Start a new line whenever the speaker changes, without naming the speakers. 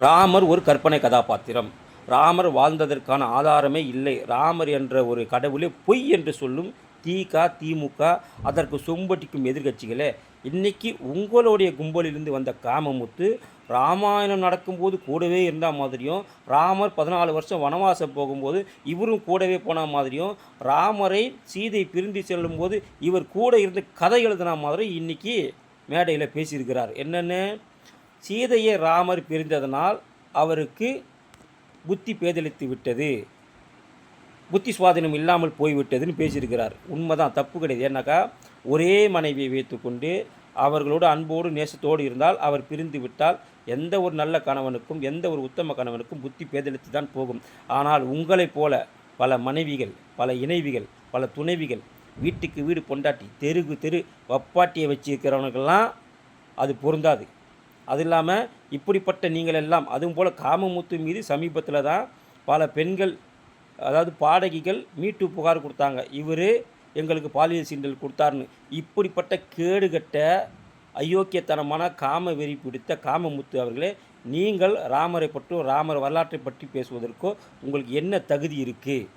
ராமர் ஒரு கற்பனை கதாபாத்திரம். ராமர் வாழ்ந்ததற்கான ஆதாரமே இல்லை. ராமர் என்ற ஒரு கடவுளே பொய் என்று சொல்லும் திமுக, அதற்கு சொம்பட்டிக்கும் எதிர்க்கட்சிகளே, இன்னைக்கு உங்களுடைய கும்பலிலிருந்து வந்த காமமுத்து, ராமாயணம் நடக்கும்போது கூடவே இருந்த மாதிரியும், ராமர் 14 வருஷம் வனவாசம் போகும்போது இவரும் கூடவே போன மாதிரியும், ராமரை சீதை பிரிந்து செல்லும்போது இவர் கூட இருந்து கதை எழுதின மாதிரி இன்னைக்கு மேடையில் பேசியிருக்கிறார். என்னென்னு, சீதையை ராமர் பிரிந்ததனால் அவருக்கு புத்தி பேதலித்து விட்டது, புத்தி சுவாதீனம் இல்லாமல் போய்விட்டதுன்னு பேசியிருக்கிறார். உண்மைதான், தப்பு கிடையாது. ஏன்னாக்கா ஒரே மனைவியை வைத்துக்கொண்டு அவர்களோடு அன்போடு நேசத்தோடு இருந்தால், அவர் பிரிந்து விட்டால் எந்த ஒரு நல்ல கணவனுக்கும் எந்த ஒரு உத்தம கணவனுக்கும் புத்தி பேதலித்து தான் போகும். ஆனால் உங்களைப் போல பல மனைவிகள், பல இணைவிகள், பல துணைவிகள், வீட்டுக்கு வீடு பொண்டாட்டி, தெருக்கு தெரு வப்பாட்டியை வச்சிருக்கிறவனுக்கெல்லாம் அது பொருந்தாது. அது இல்லாமல் இப்படிப்பட்ட நீங்கள் எல்லாம், அதுவும் போல் காமமுத்து மீது சமீபத்தில் தான் பல பெண்கள், அதாவது பாடகிகள் மீட்டு புகார் கொடுத்தாங்க. இவர் எங்களுக்கு பாலியல் சீண்டல் கொடுத்தாருன்னு. இப்படிப்பட்ட கேடுகட்ட அயோக்கியத்தனமான காம வெறி பிடித்த காமமுத்து அவர்களே, நீங்கள் ராமரை பற்றும் ராமர் வரலாற்றை பற்றி பேசுவதற்கோ உங்களுக்கு என்ன தகுதி இருக்குது?